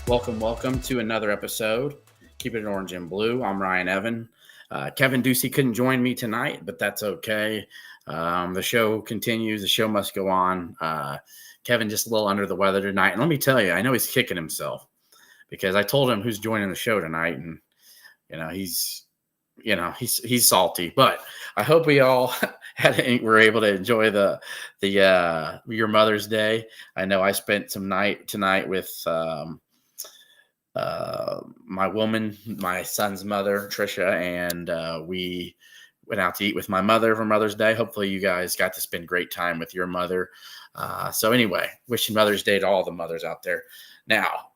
Welcome to another episode. Keep it orange and blue. I'm Ryan Evan. Kevin Ducey couldn't join me tonight, but that's okay. The show continues. The show must go on. Kevin just a little under the weather tonight. And let me tell you, I know he's kicking himself because I told him who's joining the show tonight. And, he's salty. But I hope we all were able to enjoy the your Mother's Day. I know I spent some night tonight with my son's mother, Trisha, and we went out to eat with my mother for Mother's Day. Hopefully you guys got to spend great time with your mother. So anyway, wishing Mother's Day to all the mothers out there. Now,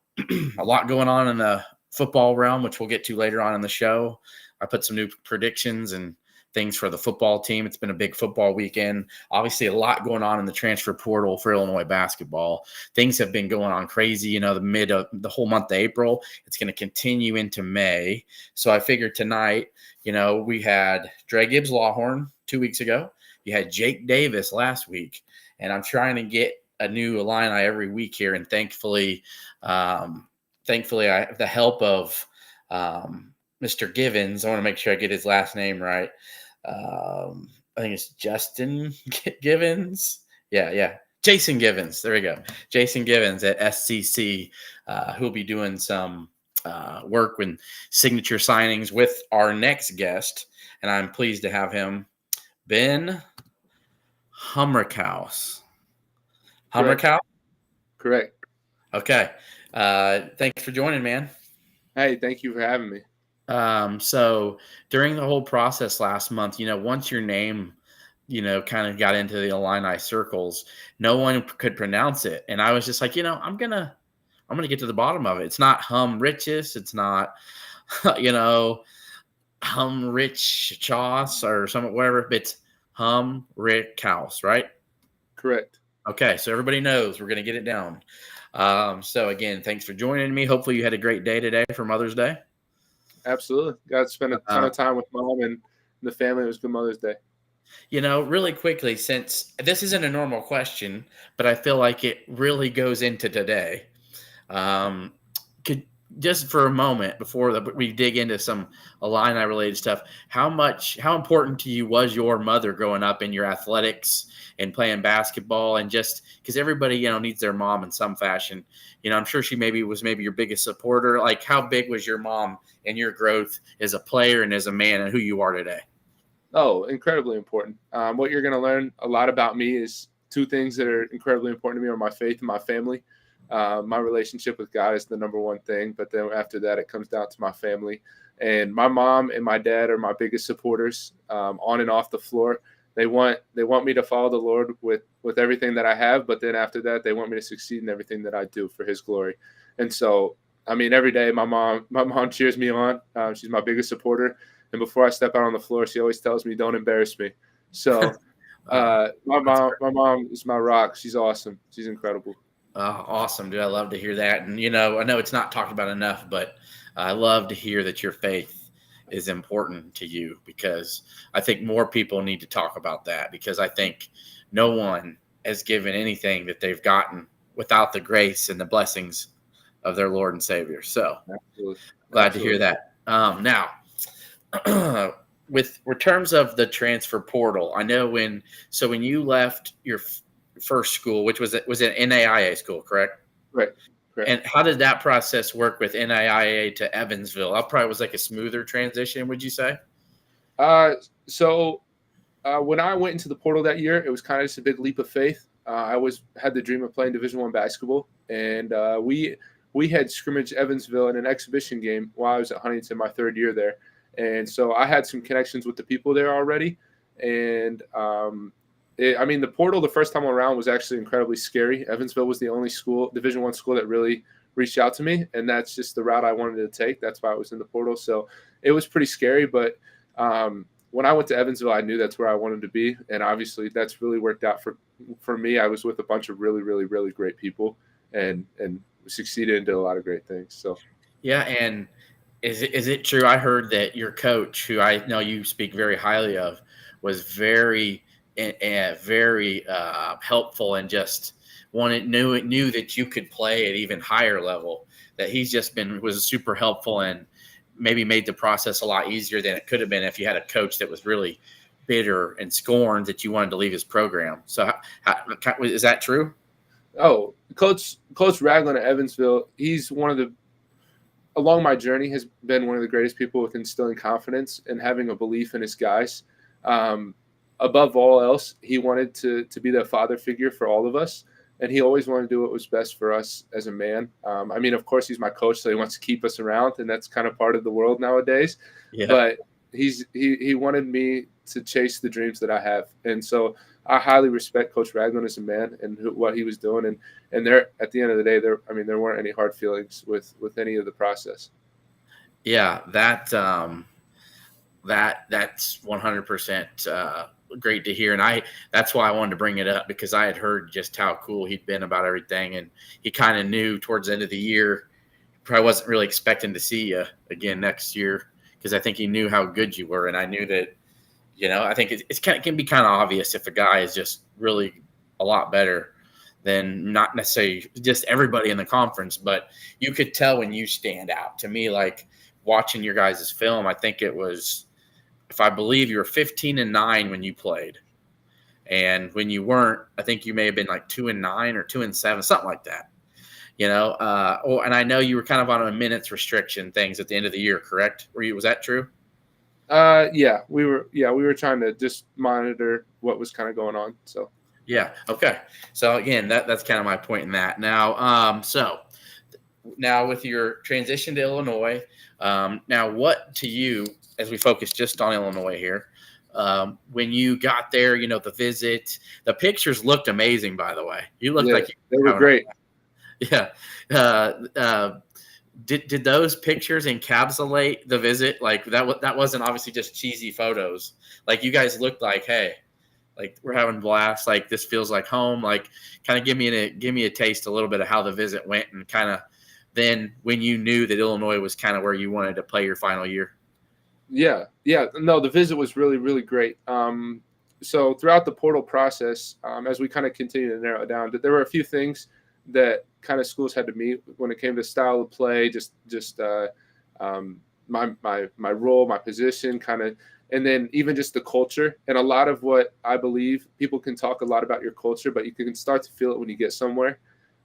a lot going on in the football realm, which we'll get to later on in the show. I put some new predictions and things for the football team. It's been a big football weekend. Obviously, a lot going on in the transfer portal for Illinois basketball. Things have been going on crazy, the whole month of April. It's going to continue into May. So I figured tonight, we had Dre Gibbs Lawhorn 2 weeks ago. You had Jake Davis last week. And I'm trying to get a new Illini every week here. And thankfully, I have the help of Mr. Givens. I want to make sure I get his last name right. I think it's Justin Givens. Yeah. Jason Givens. There we go. Jason Givens at SCC, who'll be doing some work with signature signings with our next guest. And I'm pleased to have him, Ben Humrichous. Humrichous? Correct. Okay. Thanks for joining, man. Hey, thank you for having me. So during the whole process last month, once your name, kind of got into the Illini circles, no one could pronounce it. And I was just like, I'm going to get to the bottom of it. It's not Humrichous. It's not, Humrichous or something, whatever. It's Humrichous, right? Correct. Okay. So everybody knows we're going to get it down. So again, thanks for joining me. Hopefully you had a great day today for Mother's Day. Absolutely. Got to spend a ton of time with Mom and the family. It was good Mother's Day. Really quickly, since this isn't a normal question, but I feel like it really goes into today. Could just for a moment before we dig into some Illini related stuff, how important to you was your mother growing up in your athletics and playing basketball, and just because everybody, needs their mom in some fashion. I'm sure she was your biggest supporter. Like, how big was your mom in your growth as a player and as a man and who you are today? Oh, incredibly important. What you're going to learn a lot about me is two things that are incredibly important to me are my faith and my family. My relationship with God is the number one thing, but then after that, it comes down to my family. And my mom and my dad are my biggest supporters on and off the floor. They want me to follow the Lord with everything that I have, but then after that, they want me to succeed in everything that I do for His glory. And so, every day my mom cheers me on. She's my biggest supporter. And before I step out on the floor, she always tells me, "Don't embarrass me." So, my mom is my rock. She's awesome. She's incredible. Awesome, dude. I love to hear that. And, I know it's not talked about enough, but I love to hear that your faith is important to you, because I think more people need to talk about that, because I think no one has given anything that they've gotten without the grace and the blessings of their Lord and Savior. So glad to hear that. Now, with terms of the transfer portal, I know when you left your first school, which was an NAIA school, correct? Right. And how did that process work with NAIA to Evansville? That probably was like a smoother transition, would you say? So when I went into the portal that year, it was kind of just a big leap of faith. I had the dream of playing Division I basketball, and we had scrimmaged Evansville in an exhibition game while I was at Huntington my third year there. And so I had some connections with the people there already. And the portal the first time around was actually incredibly scary. Evansville was the only Division I school that really reached out to me, and that's just the route I wanted to take. That's why I was in the portal. So it was pretty scary, but when I went to Evansville, I knew that's where I wanted to be, and obviously that's really worked out for me. I was with a bunch of really, really, really great people, and succeeded and did a lot of great things. So yeah, and is it true? I heard that your coach, who I know you speak very highly of, was very and very helpful, and just knew that you could play at even higher level. That he's just was super helpful, and maybe made the process a lot easier than it could have been if you had a coach that was really bitter and scorned that you wanted to leave his program. So is that true? Oh, Coach Ragland at Evansville, he's one of the along my journey has been one of the greatest people with instilling confidence and having a belief in his guys. Above all else, he wanted to be the father figure for all of us. And he always wanted to do what was best for us as a man. I mean, of course, he's my coach, so he wants to keep us around, and that's kind of part of the world nowadays. Yeah. But he wanted me to chase the dreams that I have. And so I highly respect Coach Ragland as a man and what he was doing. And there, at the end of the day, there weren't any hard feelings with any of the process. Yeah, that's 100% great to hear. And that's why I wanted to bring it up, because I had heard just how cool he'd been about everything. And he kind of knew towards the end of the year, probably wasn't really expecting to see you again next year, because I think he knew how good you were. And I knew that, I think it can be kind of obvious if a guy is just really a lot better than not necessarily just everybody in the conference, but you could tell when you stand out. To me, like watching your guys' film, I think it was, if I believe, you were 15-9 when you played. And when you weren't, I think you may have been like 2-9 or 2-7, something like that. And I know you were kind of on a minutes restriction things at the end of the year, correct? Was that true? Yeah, we were trying to just monitor what was kind of going on. So yeah, okay. So again, that's kind of my point in that. Now, so now with your transition to Illinois, now what to you, as we focus just on Illinois here, when you got there, the visit, the pictures looked amazing. By the way, you looked like they were great. Yeah. Did those pictures encapsulate the visit? Like that wasn't obviously just cheesy photos. Like you guys looked like, hey, like we're having a blast. Like this feels like home. Like kind of give me a taste a little bit of how the visit went, and kind of then when you knew that Illinois was kind of where you wanted to play your final year. Yeah. No, the visit was really, really great. So throughout the portal process, as we kind of continue to narrow it down, there were a few things that kind of schools had to meet when it came to style of play, just my role, my position, kind of, and then even just the culture. And a lot of what I believe, people can talk a lot about your culture, but you can start to feel it when you get somewhere.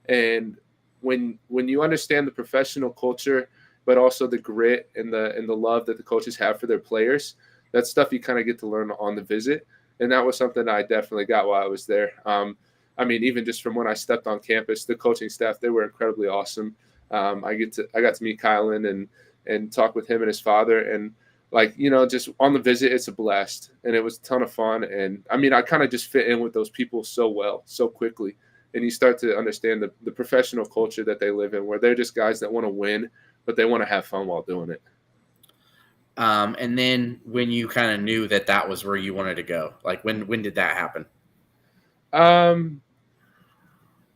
And when you understand the professional culture, but also the grit and the love that the coaches have for their players, that's stuff you kind of get to learn on the visit. And that was something I definitely got while I was there. I mean, even just from when I stepped on campus, the coaching staff, they were incredibly awesome. I got to meet Kylan and talk with him and his father, and just on the visit, it's a blast, and it was a ton of fun. And I mean, I kind of just fit in with those people so well, so quickly, and you start to understand the professional culture that they live in, where they're just guys that want to win, but they want to have fun while doing it. And then when you kind of knew that was where you wanted to go, like when did that happen?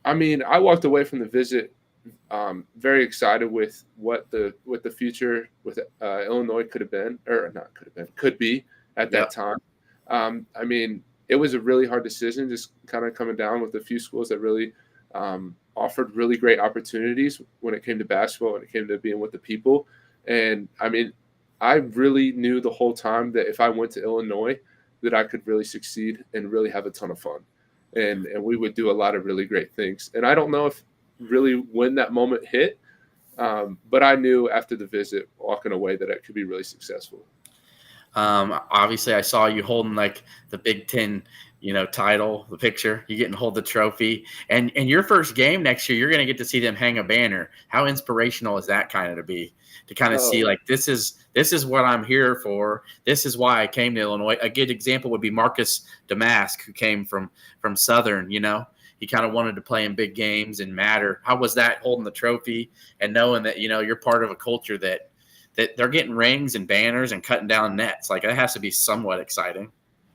I mean, I walked away from the visit very excited with what the future with Illinois could be at that time. I mean, it was a really hard decision, just kind of coming down with a few schools that really offered really great opportunities when it came to basketball, when it came to being with the people. And I mean, I really knew the whole time that if I went to Illinois, that I could really succeed and really have a ton of fun. And we would do a lot of really great things. And I don't know if really when that moment hit, but I knew after the visit, walking away, that it could be really successful. Obviously, I saw you holding like the Big Ten, title, the picture. You getting to hold the trophy, and your first game next year, you're going to get to see them hang a banner. How inspirational is that kind of to kind of see like this is what I'm here for. This is why I came to Illinois. A good example would be Marcus Damask, who came from Southern. He kind of wanted to play in big games and matter. How was that, holding the trophy and knowing that you're part of a culture that they're getting rings and banners and cutting down nets? Like that has to be somewhat exciting.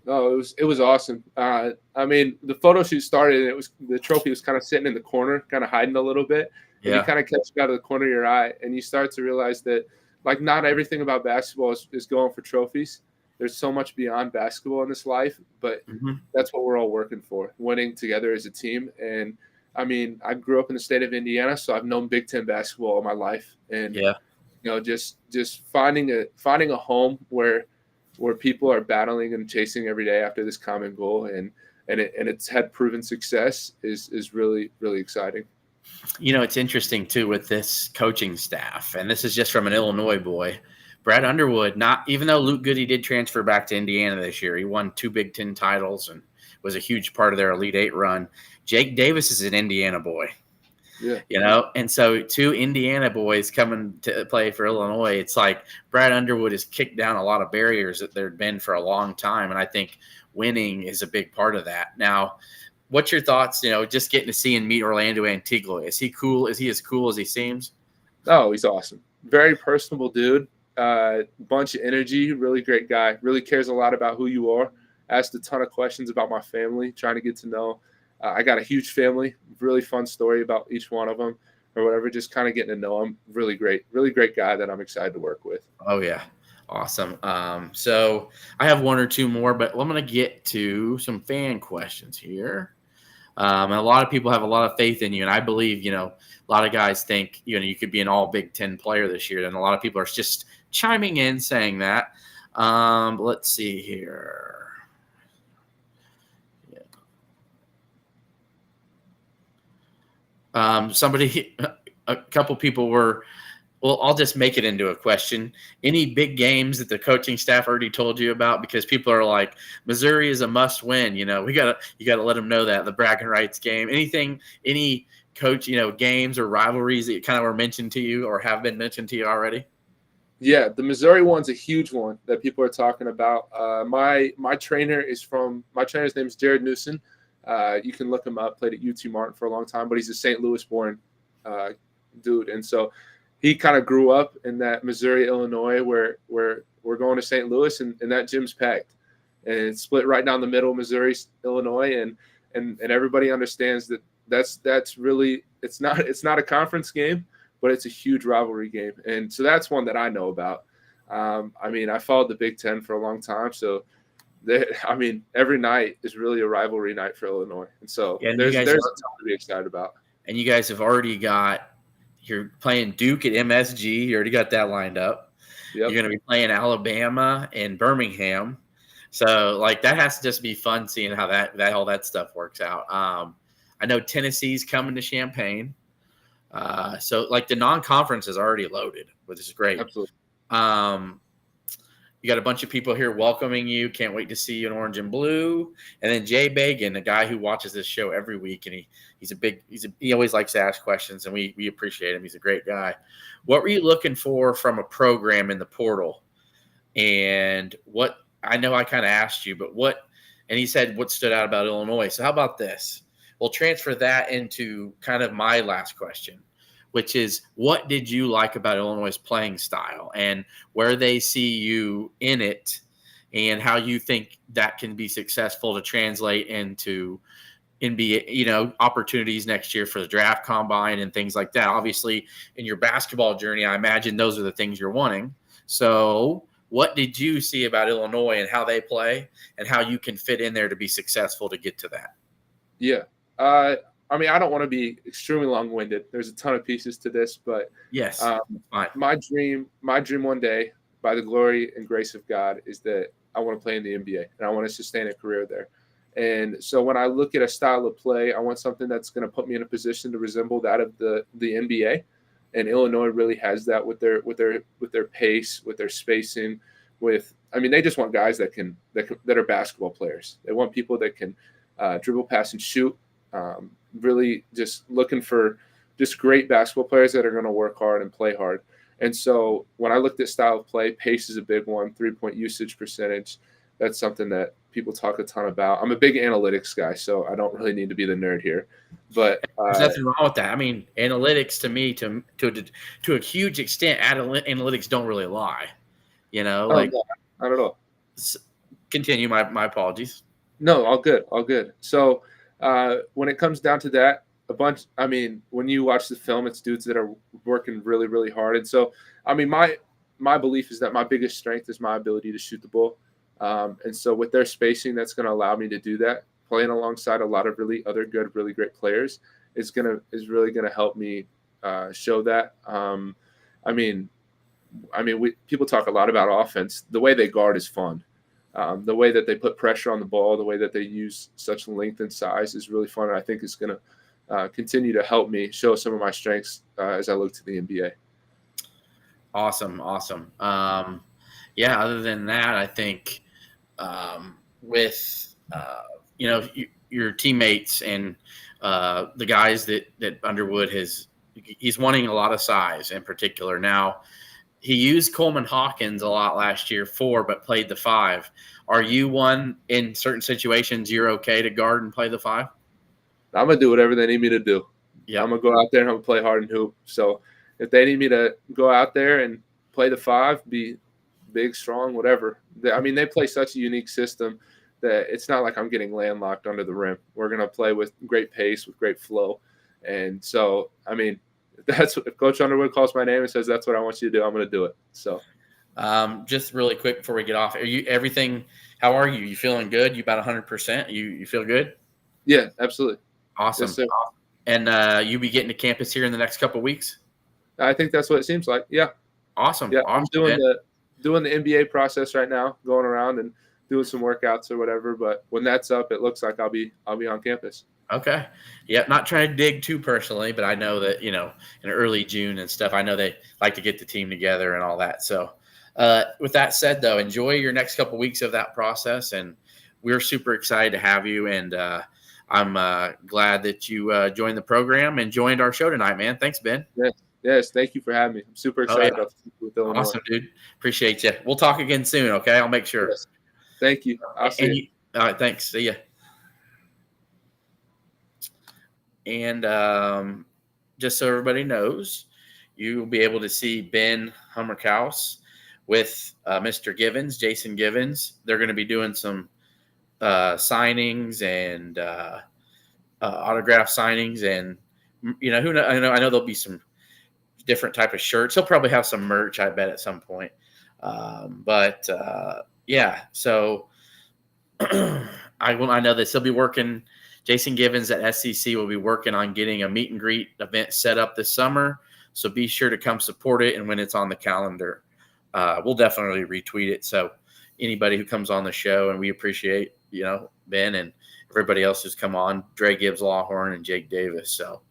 Oh, it was awesome. I mean, the photo shoot started, and the trophy was kind of sitting in the corner, kind of hiding a little bit. And you kind of catch it out of the corner of your eye, and you start to realize that, like, not everything about basketball is going for trophies. there's so much beyond basketball in this life, but Mhm. that's what we're all working for, winning together as a team. And I mean, I grew up in the state of Indiana, so I've known Big Ten basketball all my life. And Yeah. just finding a home where people are battling and chasing every day after this common goal, and it's had proven success is really, really exciting. It's interesting too with this coaching staff, and this is just from an Illinois boy. Brad Underwood, not even though Luke Goody did transfer back to Indiana this year, he won 2 Big Ten titles and was a huge part of their Elite Eight run. Jake Davis is an Indiana boy, Yeah. and so 2 Indiana boys coming to play for Illinois. It's like Brad Underwood has kicked down a lot of barriers that there had been for a long time, and I think winning is a big part of that. Now, what's your thoughts, just getting to see and meet Orlando Antigua? Is he cool? Is he as cool as he seems? Oh, he's awesome. Very personable dude. Bunch of energy. Really great guy. Really cares a lot about who you are. Asked a ton of questions about my family, trying to get to know. I got a huge family. Really fun story about each one of them or whatever. Just kind of getting to know him. Really great guy that I'm excited to work with. Oh, yeah. Awesome. So I have 1 or 2 more, but I'm going to get to some fan questions here. And a lot of people have a lot of faith in you. And I believe, a lot of guys think, you could be an all Big Ten player this year. And a lot of people are just chiming in saying that. Let's see here. A couple people were, well, I'll just make it into a question. Any big games that the coaching staff already told you about? Because people are like, Missouri is a must win. You got to let them know that the bragging rights game, any coach, games or rivalries that kind of were mentioned to you or have been mentioned to you already. Yeah, the Missouri one's a huge one that people are talking about. My trainer's name is Jared Newsom. You can look him up. Played at UT Martin for a long time, but he's a St. Louis born dude, and so he kind of grew up in that Missouri, Illinois, where we're going to St. Louis, and that gym's packed, and it's split right down the middle, Missouri, Illinois, and everybody understands that's really it's not a conference game, but it's a huge rivalry game, and so that's one that I know about. I mean, I followed the Big Ten for a long time, so every night is really a rivalry night for Illinois, and so there's a ton to be excited about. And you guys have already you're playing Duke at MSG. You already got that lined up. Yep. You're going to be playing Alabama and Birmingham. So, that has to just be fun seeing how all that stuff works out. I know Tennessee's coming to Champaign. So, the non-conference is already loaded, which is great. Absolutely. You got a bunch of people here welcoming you. Can't wait to see you in orange and blue. And then Jay Bagan, a guy who watches this show every week, and he always likes to ask questions, and we appreciate him. He's a great guy. What were you looking for from a program in the portal? And what I know I kind of asked you, but and he said what stood out about Illinois. So how about this? We'll transfer that into kind of my last question, which is what did you like about Illinois' playing style and where they see you in it and how you think that can be successful to translate into NBA, opportunities next year for the draft combine and things like that. Obviously, in your basketball journey, I imagine those are the things you're wanting. So what did you see about Illinois and how they play and how you can fit in there to be successful to get to that? Yeah. I don't want to be extremely long-winded. There's a ton of pieces to this, but yes, fine. My dream one day, by the glory and grace of God, is that I want to play in the NBA and I want to sustain a career there. And so when I look at a style of play, I want something that's going to put me in a position to resemble that of the NBA. And Illinois really has that with their pace, with their spacing, they just want guys that are basketball players. They want people that can dribble, pass, and shoot. Really just looking for just great basketball players that are going to work hard and play hard. And so when I looked at style of play, pace is a big one, 3-point usage percentage. That's something that people talk a ton about. I'm a big analytics guy, so I don't really need to be the nerd here. But there's nothing wrong with that. I mean, analytics to me, to a huge extent, analytics don't really lie. Not at all. Continue. My apologies. No, all good. So when it comes down to that, when you watch the film, it's dudes that are working really, really hard. And so, my belief is that my biggest strength is my ability to shoot the ball. And so with their spacing, that's going to allow me to do that. Playing alongside a lot of really great players is really gonna help me show that. I mean, people talk a lot about offense. The way they guard is fun. The way that they put pressure on the ball, the way that they use such length and size is really fun. And I think it's going to continue to help me show some of my strengths as I look to the NBA. Awesome. Yeah, other than that, I think with, your teammates and the guys that Underwood he's wanting a lot of size in particular. Now, he used Coleman Hawkins a lot last year, 4, but played the 5. Are you one in certain situations you're okay to guard and play the 5? I'm going to do whatever they need me to do. Yep. I'm going to go out there and I'm going to play hard and hoop. So if they need me to go out there and play the 5, be big, strong, whatever. They play such a unique system that it's not like I'm getting landlocked under the rim. We're going to play with great pace, with great flow. And so, if Coach Underwood calls my name and says that's what I want you to do, I'm going to do it. So, just really quick before we get off, how are you? You feeling good? You about 100%? You feel good? Yeah, absolutely. Awesome. Yes, and you be getting to campus here in the next couple of weeks? I think that's what it seems like. Yeah. Awesome. Yeah, awesome, I'm doing the NBA process right now, going around and doing some workouts or whatever. But when that's up, it looks like I'll be on campus. Okay. Yeah, not trying to dig too personally, but I know that, in early June and stuff, I know they like to get the team together and all that. So with that said, though, enjoy your next couple of weeks of that process. And we're super excited to have you. And I'm glad that you joined the program and joined our show tonight, man. Thanks, Ben. Yes. Thank you for having me. I'm super excited about with Illinois. Awesome, dude. Appreciate you. We'll talk again soon, okay? I'll make sure. Yes. Thank you. I'll see you. All right, thanks. See ya. And just so everybody knows, you'll be able to see Ben Humrichous with Mr. Givens, Jason Givens. They're going to be doing some signings and autograph signings, and I know there'll be some different type of shirts. He'll probably have some merch, I bet, at some point. Yeah. So I know this. He'll be working. Jason Givens at SEC will be working on getting a meet and greet event set up this summer. So be sure to come support it. And when it's on the calendar, we'll definitely retweet it. So anybody who comes on the show, and we appreciate, Ben and everybody else who's come on, Dre Gibbs Lawhorn and Jake Davis. So,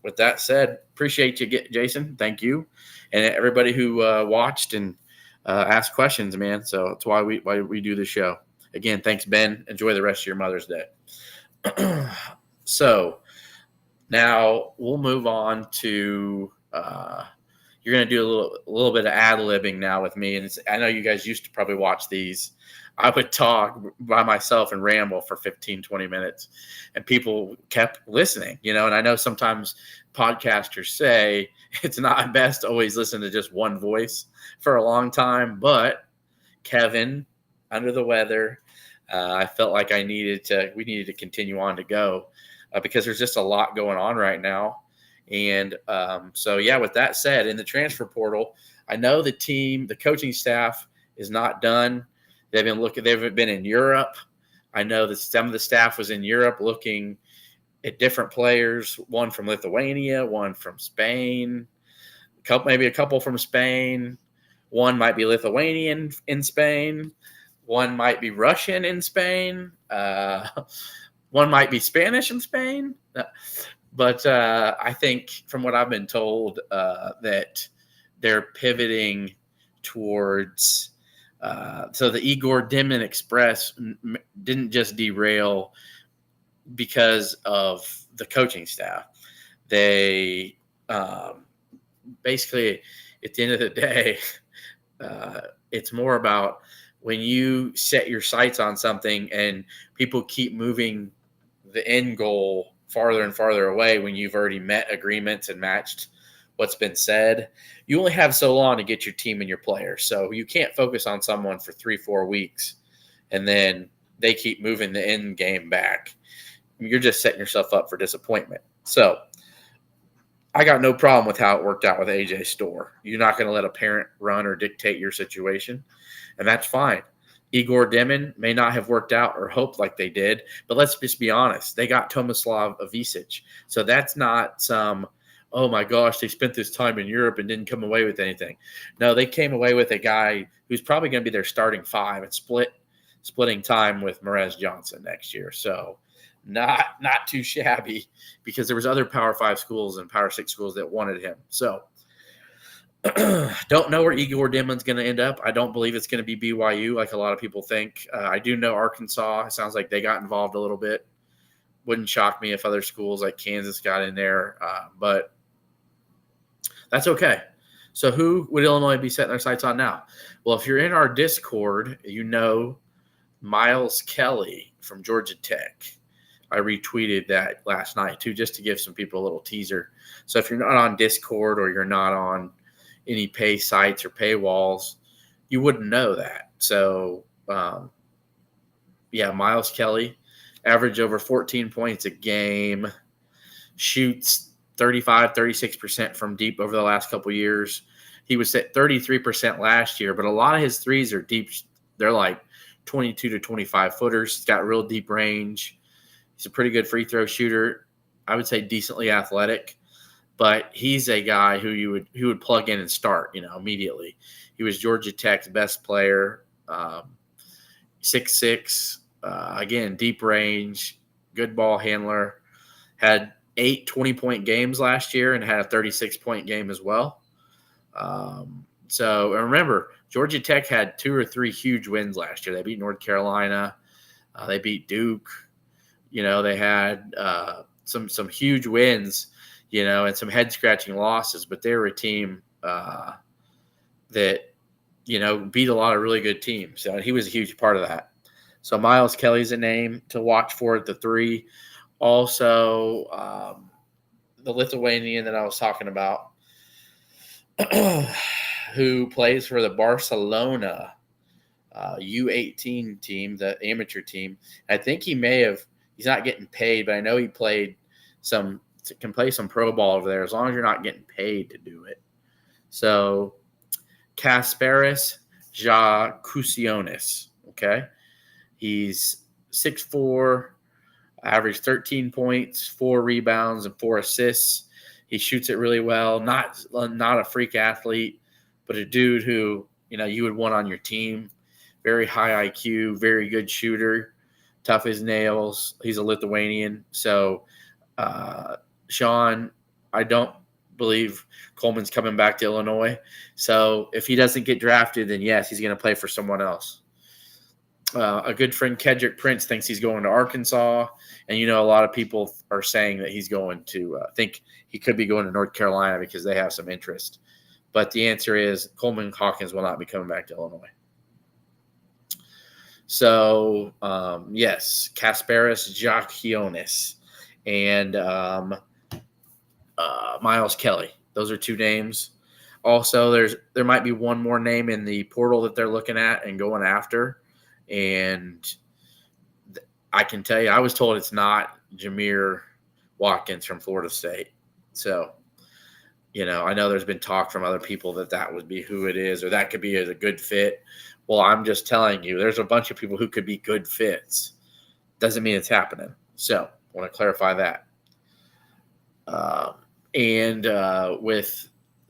with that said, appreciate you, Jason. Thank you. And everybody who watched and asked questions, man. So that's why we do the show. Again, thanks, Ben. Enjoy the rest of your Mother's Day. So now we'll move on to you're going to do a little bit of ad-libbing now with me. And I know you guys used to probably watch these. I would talk by myself and ramble for 15, 20 minutes, and people kept listening, and I know sometimes podcasters say it's not best to always listen to just one voice for a long time, but Kevin, under the weather, I felt like we needed to continue on to go because there's just a lot going on right now. And with that said, in the transfer portal, I know the coaching staff is not done. They've been in Europe. I know that some of the staff was in Europe looking at different players, one from Lithuania, one from Spain, maybe a couple from Spain. One might be Lithuanian in Spain. One might be Russian in Spain. One might be Spanish in Spain. But I think from what I've been told that they're pivoting towards so the Igor Dimon Express didn't just derail because of the coaching staff. They basically, at the end of the day, it's more about when you set your sights on something and people keep moving the end goal farther and farther away when you've already met agreements and matched what's been said, you only have so long to get your team and your players. So you can't focus on someone for 3-4 weeks and then they keep moving the end game back. You're just setting yourself up for disappointment. So I got no problem with how it worked out with AJ Storr. You're not going to let a parent run or dictate your situation, and that's fine. Igor Demon may not have worked out or hoped like they did, but let's just be honest. They got Tomislav Ivicic. So that's not some, oh my gosh, they spent this time in Europe and didn't come away with anything. No, they came away with a guy who's probably going to be their starting five and splitting time with Merez Johnson next year. So not too shabby, because there was other Power 5 schools and Power 6 schools that wanted him. So don't know where Igor Demon's going to end up. I don't believe it's going to be BYU like a lot of people think. I do know Arkansas. It sounds like they got involved a little bit. Wouldn't shock me if other schools like Kansas got in there, but that's okay. So who would Illinois be setting their sights on now? Well, if you're in our Discord, you know Miles Kelly from Georgia Tech. I retweeted that last night too, just to give some people a little teaser. So if you're not on Discord or you're not on any pay sites or paywalls, you wouldn't know that. So, Miles Kelly, average over 14 points a game, shoots 36% from deep over the last couple of years. He was at 33% last year, but a lot of his threes are deep. They're like 22 to 25 footers. He's got real deep range. He's a pretty good free throw shooter. I would say decently athletic, but he's a guy who would plug in and start, immediately. He was Georgia Tech's best player, 6'6", again, deep range, good ball handler, had 8 20-point games last year and had a 36-point game as well. So remember, Georgia Tech had 2 or 3 huge wins last year. They beat North Carolina. They beat Duke. They had some huge wins, and some head-scratching losses. But they were a team that, beat a lot of really good teams. So he was a huge part of that. So Miles Kelly's a name to watch for at the 3. Also, the Lithuanian that I was talking about, who plays for the Barcelona U18 team, the amateur team. I think he's not getting paid, but I know he can play some pro ball over there as long as you're not getting paid to do it. So Kasparis Jakusionis, okay? He's 6'4", averaged 13 points, 4 rebounds, and 4 assists. He shoots it really well. Not a freak athlete, but a dude who, you would want on your team. Very high IQ, very good shooter, tough as nails. He's a Lithuanian. So, Sean, I don't believe Coleman's coming back to Illinois. So if he doesn't get drafted, then yes, he's going to play for someone else. A good friend, Kedrick Prince, thinks he's going to Arkansas. And, a lot of people are saying that he's going to think he could be going to North Carolina because they have some interest. But the answer is Coleman Hawkins will not be coming back to Illinois. So, yes, Kasparis Jakusionis and Miles Kelly. Those are 2 names. Also, there might be one more name in the portal that they're looking at and going after. And I can tell you, I was told it's not Jameer Watkins from Florida State. So, I know there's been talk from other people that would be who it is, or that could be a good fit. Well, I'm just telling you, there's a bunch of people who could be good fits. Doesn't mean it's happening. So, I want to clarify that.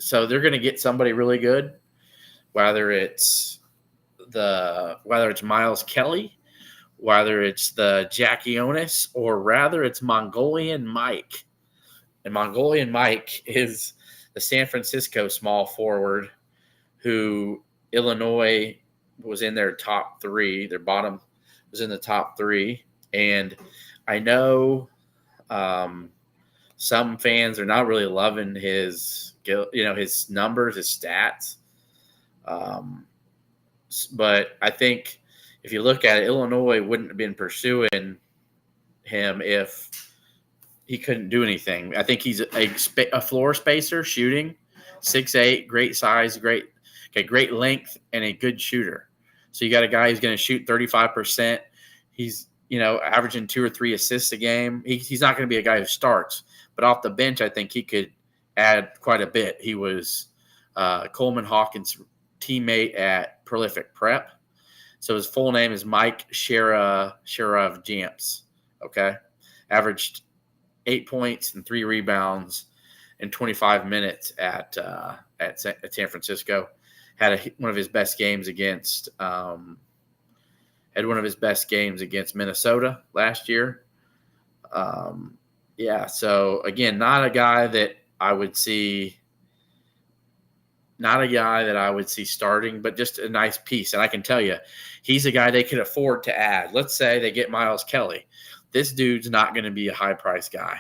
So they're going to get somebody really good, whether it's Miles Kelly, whether it's the Jakusionis, or rather it's Mongolian Mike. And Mongolian Mike is the San Francisco small forward who Illinois was in their top 3. Their bottom was in the top 3. And I know some fans are not really loving his numbers, his stats. But I think if you look at it, Illinois wouldn't have been pursuing him if he couldn't do anything. I think he's a floor spacer, shooting, 6'8", great size, great length, and a good shooter. So you got a guy who's going to shoot 35%. He's averaging 2 or 3 assists a game. He's not going to be a guy who starts, but off the bench, I think he could add quite a bit. He was Coleman Hawkins' teammate at Prolific Prep. So his full name is Mike Sheriff Jamps. Okay. Averaged 8 points and 3 rebounds in 25 minutes at San Francisco. Had one of his best games against Minnesota last year. So again, not a guy that I would see starting, but just a nice piece. And I can tell you, he's a guy they could afford to add. Let's say they get Miles Kelly. This dude's not going to be a high-priced guy,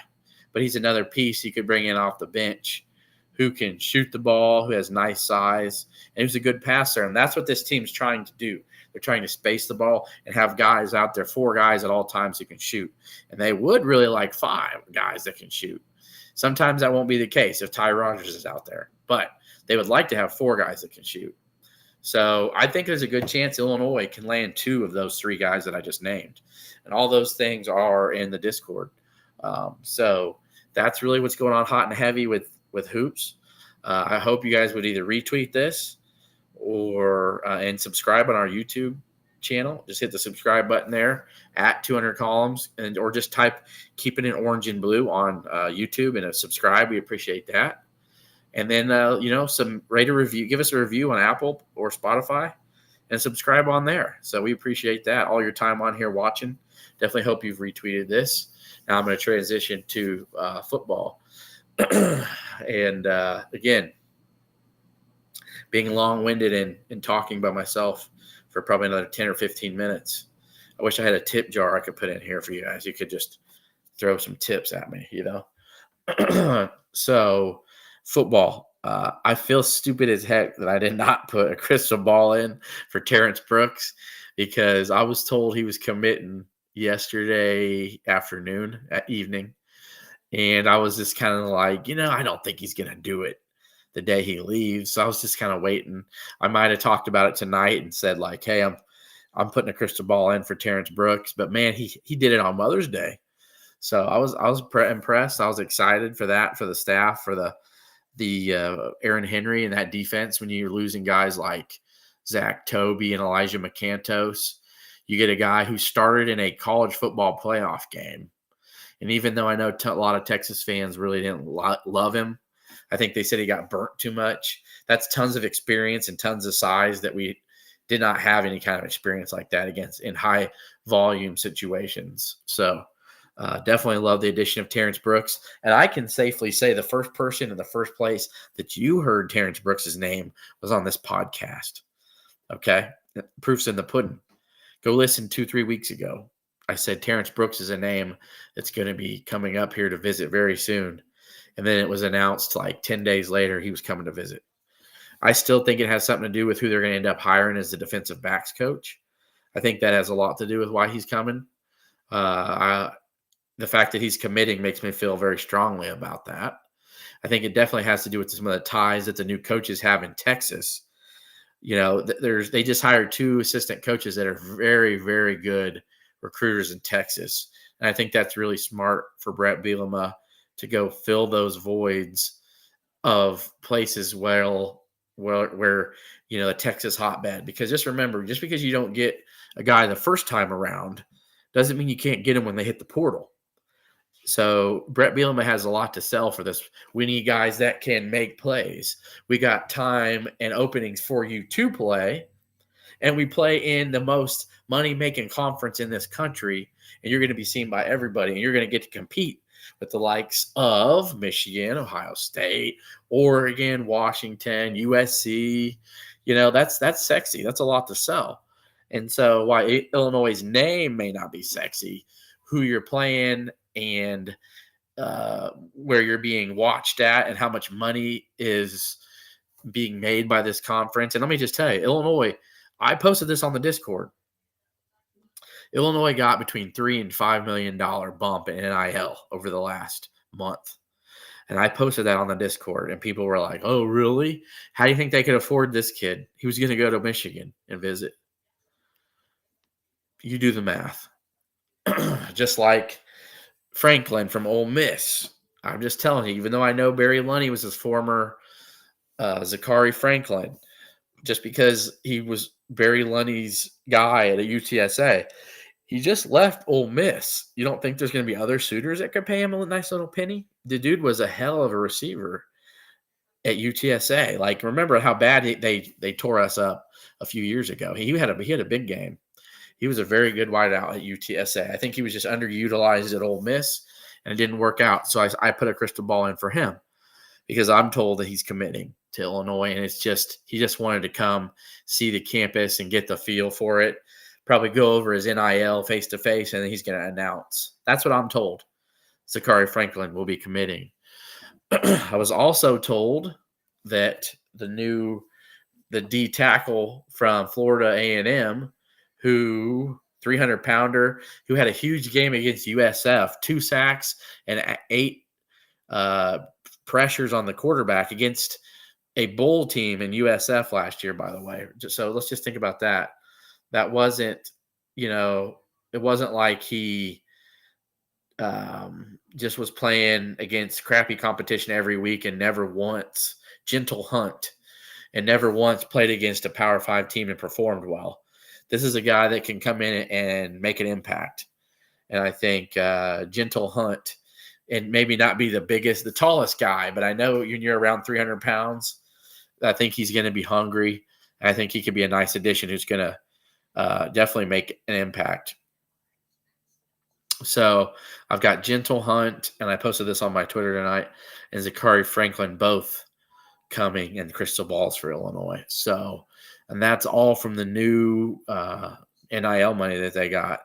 but he's another piece you could bring in off the bench who can shoot the ball, who has nice size, and who's a good passer. And that's what this team's trying to do. They're trying to space the ball and have guys out there, 4 guys at all times who can shoot. And they would really like 5 guys that can shoot. Sometimes that won't be the case if Ty Rogers is out there, but they would like to have 4 guys that can shoot. So I think there's a good chance Illinois can land 2 of those 3 guys that I just named. And all those things are in the Discord. So that's really what's going on hot and heavy with hoops. I hope you guys would either retweet this or and subscribe on our YouTube channel. Just hit the subscribe button there at 200 columns, or just type Keepin in orange and blue on YouTube and subscribe. We appreciate that. And then some rate a review. Give us a review on Apple or Spotify and subscribe on there. So we appreciate that. All your time on here watching. Definitely hope you've retweeted this. Now I'm going to transition to football. And again, being long-winded and talking by myself for probably another 10 or 15 minutes. I wish I had a tip jar I could put in here for you guys. You could just throw some tips at me, So football. I feel stupid as heck that I did not put a crystal ball in for Terrence Brooks, because I was told he was committing yesterday evening. And I was just kind of like, I don't think he's going to do it the day he leaves. So I was just kind of waiting. I might have talked about it tonight and said like, hey, I'm putting a crystal ball in for Terrence Brooks. But man, he did it on Mother's Day. So I was impressed. I was excited for that, for the staff, for the Aaron Henry and that defense. When you're losing guys like Zach Toby and Elijah McCantos, you get a guy who started in a college football playoff game. And even though I know a lot of Texas fans really didn't love him, I think they said he got burnt too much. That's tons of experience and tons of size that we did not have any kind of experience like that against in high volume situations. So definitely love the addition of Terrence Brooks. And I can safely say the first person in the first place that you heard Terrence Brooks' name was on this podcast. Okay? Proof's in the pudding. Go listen 2-3 weeks ago. I said Terrence Brooks is a name that's going to be coming up here to visit very soon. And then it was announced like 10 days later he was coming to visit. I still think it has something to do with who they're going to end up hiring as the defensive backs coach. I think that has a lot to do with why he's coming. The fact that he's committing makes me feel very strongly about that. I think it definitely has to do with some of the ties that the new coaches have in Texas. They just hired 2 assistant coaches that are very, very good recruiters in Texas. And I think that's really smart for Brett Bielema to go fill those voids of places where the Texas hotbed. Because just remember, just because you don't get a guy the first time around doesn't mean you can't get him when they hit the portal. So Brett Bielema has a lot to sell for this. We need guys that can make plays. We got time and openings for you to play. And we play in the most money-making conference in this country, and you're going to be seen by everybody, and you're going to get to compete with the likes of Michigan, Ohio State, Oregon, Washington, USC. That's sexy. That's a lot to sell. And so while Illinois' name may not be sexy, who you're playing and where you're being watched at and how much money is being made by this conference. And let me just tell you, Illinois – I posted this on the Discord. Illinois got between $3 and $5 million bump in NIL over the last month. And I posted that on the Discord, and people were like, oh, really? How do you think they could afford this kid? He was going to go to Michigan and visit. You do the math. Just like Franklin from Ole Miss I'm just telling you, even though I know Barry Lunny was his former Zachary Franklin, just because he was Barry Lunny's guy at a UTSA, he just left Ole Miss. You don't think there's going to be other suitors that could pay him a nice little penny? The dude was a hell of a receiver at UTSA. Like, remember how bad they tore us up a few years ago? He had a big game. He was a very good wideout at UTSA. I think he was just underutilized at Ole Miss, and it didn't work out. So I put a crystal ball in for him because I'm told that he's committing to Illinois, and he just wanted to come see the campus and get the feel for it. Probably go over his NIL face to face, and then he's going to announce. That's what I'm told. Zachary Franklin will be committing. I was also told that the D tackle from Florida A&M, who 300-pounder, who had a huge game against USF, 2 sacks and 8 pressures on the quarterback against a bowl team in USF last year, by the way. So let's just think about that. That wasn't, it wasn't like he just was playing against crappy competition every week and never once Gentle Hunt and never once played against a Power 5 team and performed well. This is a guy that can come in and make an impact. And I think Gentle Hunt, and maybe not be the tallest guy, but I know when you're around 300 pounds, I think he's going to be hungry. I think he could be a nice addition who's going to definitely make an impact. So I've got Gentle Hunt, and I posted this on my Twitter tonight, and Zachary Franklin both coming in crystal balls for Illinois. So, and that's all from the new NIL money that they got.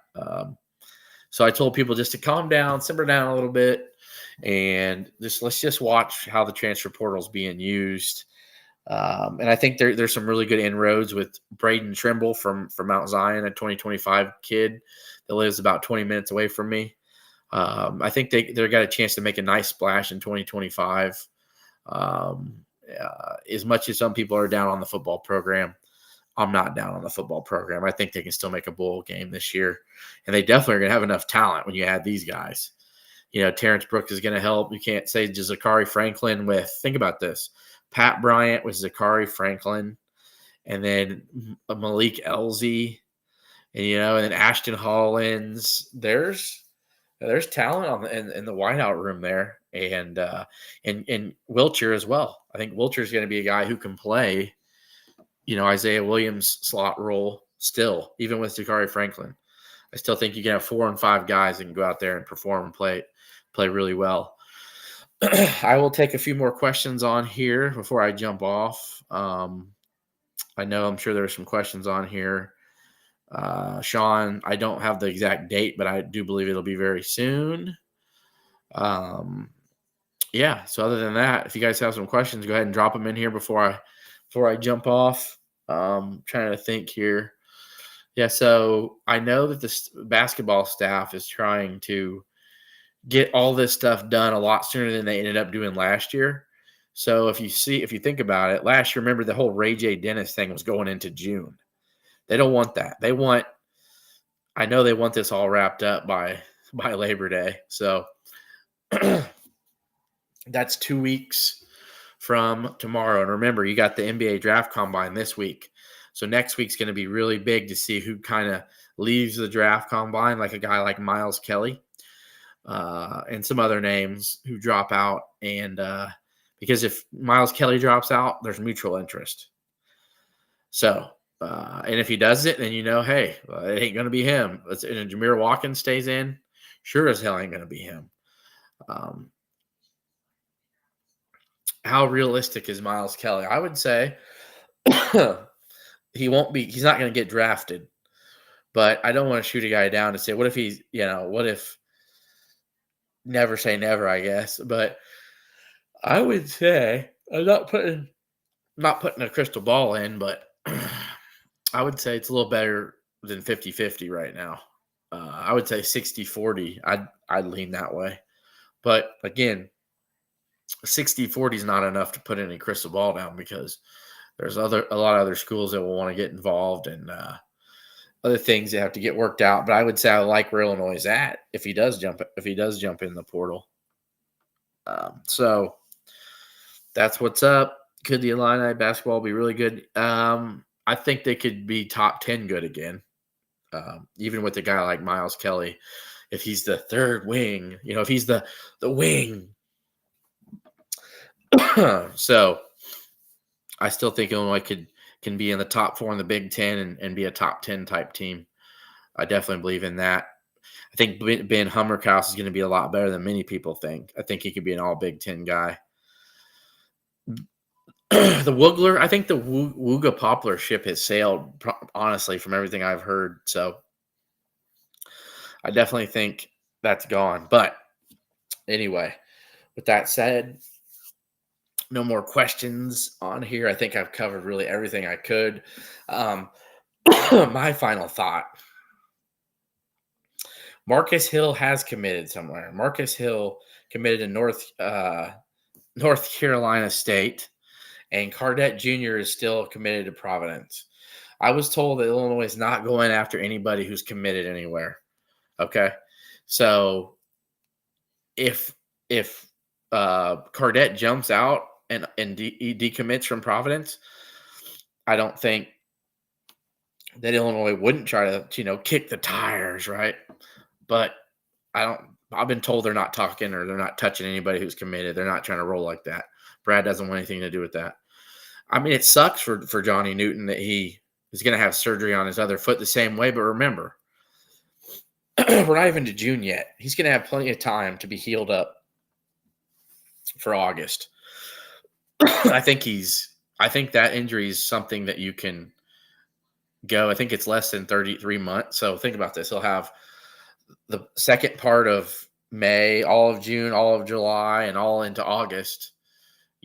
So I told people just to calm down, simmer down a little bit, and let's just watch how the transfer portal is being used. And I think there's some really good inroads with Braden Trimble from Mount Zion, a 2025 kid that lives about 20 minutes away from me. I think they got a chance to make a nice splash in 2025. As much as some people are down on the football program, I'm not down on the football program. I think they can still make a bowl game this year. And they definitely are going to have enough talent when you add these guys. Terrence Brooks is going to help. You can't say Zachary Franklin think about this, Pat Bryant with Zachary Franklin, and then Malik Elzy, and then Ashton Hollins. There's talent in the wideout room there, and Wiltshire as well. I think Wiltshire is going to be a guy who can play, Isaiah Williams' slot role still, even with Zachary Franklin. I still think you can have 4 and 5 guys that can go out there and perform and play really well. I will take a few more questions on here before I jump off. I'm sure there's some questions on here. Sean, I don't have the exact date, but I do believe it'll be very soon. Yeah. So other than that, if you guys have some questions, go ahead and drop them in here before I jump off. Trying to think here. Yeah. So I know that the basketball staff is trying to get all this stuff done a lot sooner than they ended up doing last year. So if you think about it, last year, remember the whole Ray J. Dennis thing was going into June. They don't want that. I know they want this all wrapped up by Labor Day. So that's 2 weeks from tomorrow. And remember, you got the NBA draft combine this week. So next week's going to be really big to see who kind of leaves the draft combine, like a guy like Miles Kelly. And some other names who drop out. And because if Miles Kelly drops out, there's mutual interest. So, and if he does it, then hey, it ain't going to be him. And Jameer Watkins stays in, sure as hell ain't going to be him. How realistic is Miles Kelly? I would say he won't be. He's not going to get drafted. But I don't want to shoot a guy down and say, what if he's, what if? Never say never, I guess. But I would say I'm not putting a crystal ball in, but I would say it's a little better than 50-50 right now. I would say 60-40. I'd lean that way. But again, 60-40 is not enough to put any crystal ball down because there's a lot of other schools that will want to get involved and other things that have to get worked out. But I would say I like where Illinois is at if he does jump in the portal. So that's what's up. Could the Illini basketball be really good? I think they could be top 10 good again. Even with a guy like Miles Kelly, if he's the third wing, if he's the wing. So I still think Illinois can be in the top 4 in the Big Ten and be a top 10 type team. I definitely believe in that. I think Ben Humrichous is going to be a lot better than many people think. I think he could be an all Big Ten guy. The Woogler, I think the Wooga Poplar ship has sailed, honestly, from everything I've heard. So I definitely think that's gone. But anyway, with that said, no more questions on here. I think I've covered really everything I could. My final thought. Marcus Hill has committed somewhere. Marcus Hill committed to North Carolina State, and Cardette Jr. is still committed to Providence. I was told that Illinois is not going after anybody who's committed anywhere. Okay, so if Cardette jumps out and decommits from Providence, I don't think that Illinois wouldn't try to kick the tires, right? But I've been told they're not talking or they're not touching anybody who's committed. They're not trying to roll like that. Brad doesn't want anything to do with that. I mean, it sucks for Johnny Newton that he is going to have surgery on his other foot the same way. But remember, we're not even to June yet. He's going to have plenty of time to be healed up for August. I think that injury is something that you can go. I think it's less than 33 months. So think about this. He'll have the second part of May, all of June, all of July, and all into August.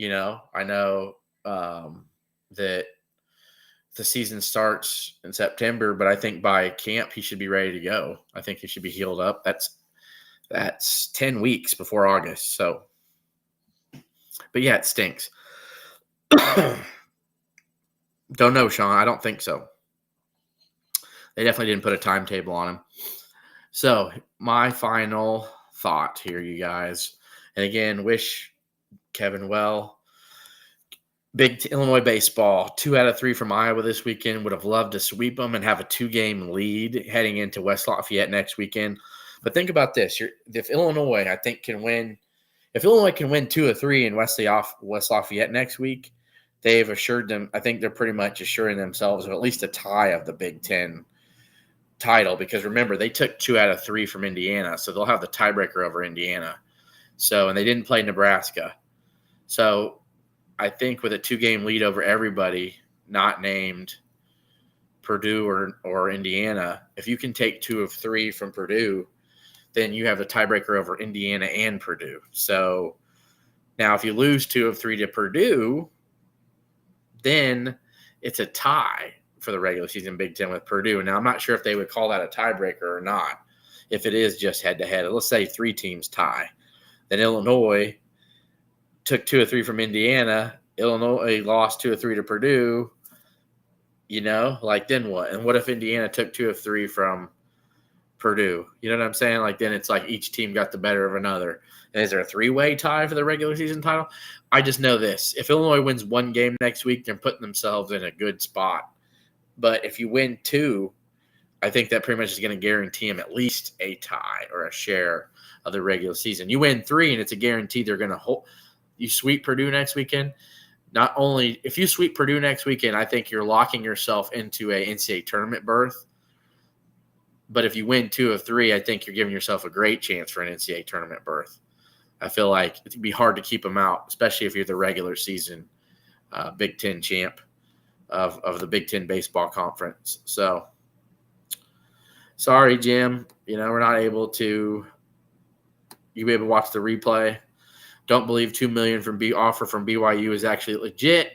I know that the season starts in September, but I think by camp he should be ready to go. I think he should be healed up. That's 10 weeks before August. So, but yeah, it stinks. Don't know, Sean. I don't think so. They definitely didn't put a timetable on him. So my final thought here, you guys, and again, wish Kevin well. Big Illinois baseball, 2 out of 3 from Iowa this weekend. Would have loved to sweep them and have a 2-game lead heading into West Lafayette next weekend. But think about this: if Illinois, I think, can win 2 or 3 in West Lafayette next week, they've assured them. I think they're pretty much assuring themselves of at least a tie of the Big Ten title, because remember, they took 2 out of 3 from Indiana, so they'll have the tiebreaker over Indiana. So, and they didn't play Nebraska. So I think with a 2-game lead over everybody not named Purdue or Indiana, if you can take 2 of 3 from Purdue, then you have the tiebreaker over Indiana and Purdue. So now if you lose 2 of 3 to Purdue, then it's a tie for the regular season Big Ten with Purdue. Now, I'm not sure if they would call that a tiebreaker or not, if it is just head-to-head. Let's say 3 teams tie. Then Illinois took 2 or 3 from Indiana. Illinois lost 2 or 3 to Purdue. Then what? And what if Indiana took 2 of 3 from Purdue? You know what I'm saying? Then it's like each team got the better of another. And is there a 3-way tie for the regular season title? I just know this. If Illinois wins 1 game next week, they're putting themselves in a good spot. But if you win 2, I think that pretty much is going to guarantee them at least a tie or a share of the regular season. You win 3, and it's a guarantee they're going to hold. You sweep Purdue next weekend. Not only if you sweep Purdue next weekend, I think you're locking yourself into a NCAA tournament berth. But if you win 2 of 3, I think you're giving yourself a great chance for an NCAA tournament berth. I feel like it'd be hard to keep them out, especially if you're the regular season Big Ten champ of the Big Ten baseball conference. So, sorry, Jim. We're not able to. You'll be able to watch the replay. Don't believe $2 million offer from BYU is actually legit.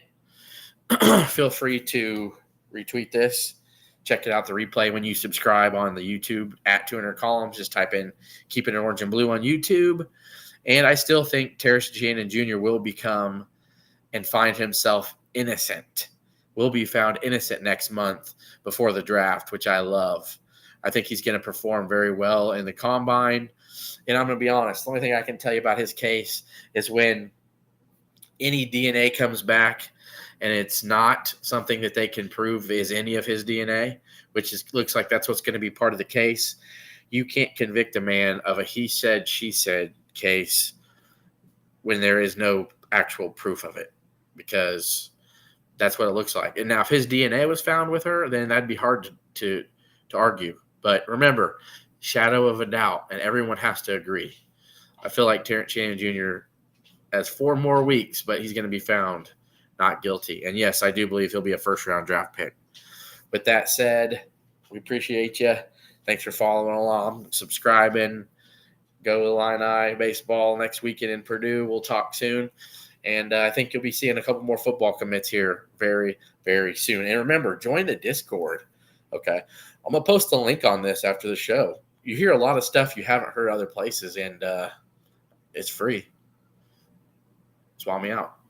Feel free to retweet this. Check it out, the replay, when you subscribe on the YouTube at 200 Columns. Just type in Keepin' It Orange and Blue on YouTube. And I still think Terrence Shannon Jr. will become and find himself innocent. Will be found innocent next month before the draft, which I love. I think he's going to perform very well in the combine. And I'm going to be honest, the only thing I can tell you about his case is when any DNA comes back and it's not something that they can prove is any of his DNA, looks like that's what's going to be part of the case. You can't convict a man of a he said, she said case when there is no actual proof of it, because that's what it looks like. And now if his DNA was found with her, then that'd be hard to argue. But remember, shadow of a doubt, and everyone has to agree. I feel like Terrence Shannon Jr. has 4 more weeks, but he's going to be found not guilty. And yes, I do believe he'll be a first-round draft pick. With that said, we appreciate you. Thanks for following along, subscribing. Go Illini baseball next weekend in Purdue. We'll talk soon. And I think you'll be seeing a couple more football commits here very, very soon. And remember, join the Discord. Okay. I'm going to post a link on this after the show. You hear a lot of stuff you haven't heard other places, and it's free. Swap me out.